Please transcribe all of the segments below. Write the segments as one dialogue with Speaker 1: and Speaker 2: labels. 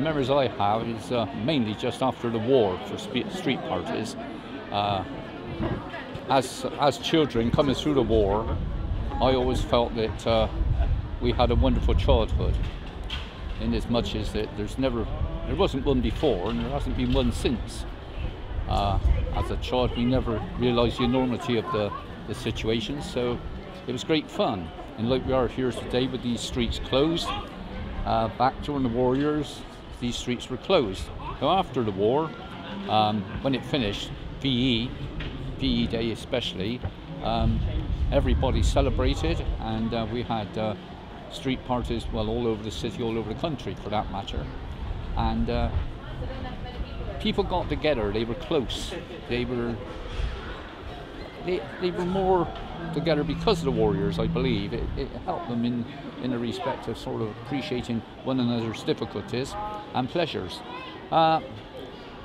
Speaker 1: memories I have is mainly just after the war for street parties. As children coming through the war, I always felt that we had a wonderful childhood, in as much as that there wasn't one before and there hasn't been one since. As a child, we never realised the enormity of the situation, so it was great fun. And like we are here today with these streets closed, back during the war years, these streets were closed. So after the war, when it finished, VE Day especially, everybody celebrated, and we had street parties, well, all over the city, all over the country for that matter. And people got together, they were close, they were more together because of the warriors, I believe. It helped them in the respect of sort of appreciating one another's difficulties and pleasures.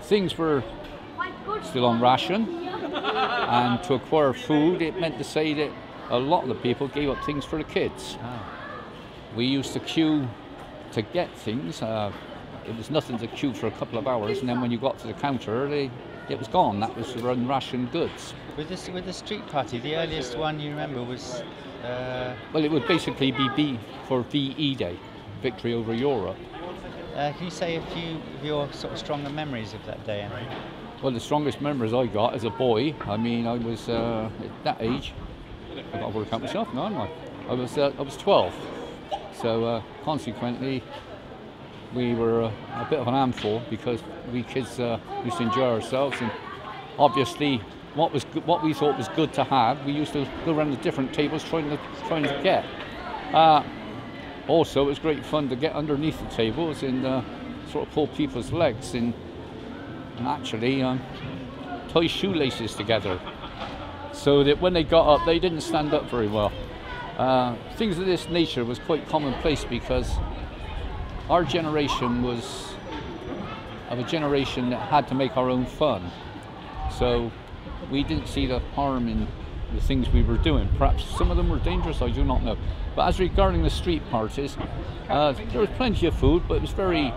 Speaker 1: Things were still on ration, and to acquire food, it meant to say that a lot of the people gave up things for the kids. We used to queue to get things. It was nothing to queue for a couple of hours, and then when you got to the counter, it was gone. That was unrationed goods.
Speaker 2: With the street party, the earliest one you remember was?
Speaker 1: Well, it would basically be for VE Day, Victory over Europe.
Speaker 2: Can you say a few of your sort of stronger memories of that day?
Speaker 1: Well, the strongest memories I got as a boy, I mean, I was at that age. I've got to work out myself now, haven't I? I was 12, so consequently, we were a bit of an handful because we kids used to enjoy ourselves, and obviously what we thought was good to have, we used to go around the different tables trying to get. Also, it was great fun to get underneath the tables and sort of pull people's legs and actually tie shoelaces together, so that when they got up, they didn't stand up very well. Things of this nature was quite commonplace because our generation was of a generation that had to make our own fun. So we didn't see the harm in the things we were doing. Perhaps some of them were dangerous, I do not know. But as regarding the street parties, there was plenty of food, but it was very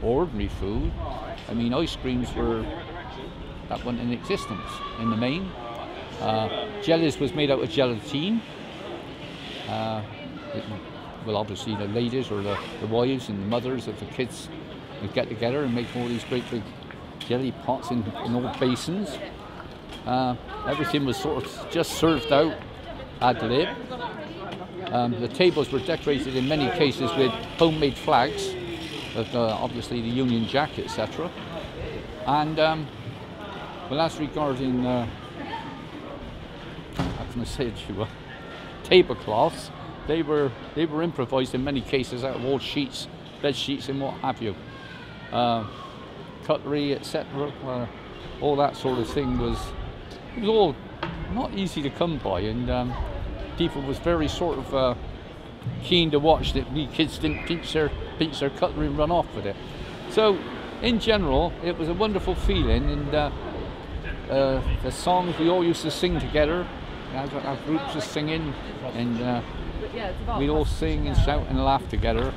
Speaker 1: ordinary food. I mean, ice creams that weren't in existence in the main. Jellies was made out of gelatine. Well, obviously the ladies or the wives and the mothers of the kids would get together and make all these great big jelly pots in old basins. Everything was sort of just served out ad lib. The tables were decorated in many cases with homemade flags of obviously the Union Jack, etc. And well, as regarding how can I say it to you, tablecloths, they were improvised in many cases out of old sheets, bed sheets, and what have you. Cutlery, etc. All that sort of thing was all not easy to come by, and people was very sort of keen to watch that we kids didn't pinch their cutlery and run off with it. So, in general, it was a wonderful feeling, and the songs we all used to sing together. Our groups were singing, and we'd all sing and shout and laugh together.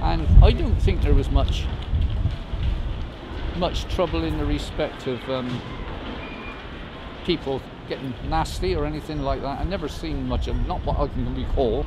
Speaker 1: And I don't think there was much trouble in the respect of people getting nasty or anything like that. I never seen much of, not what I can recall.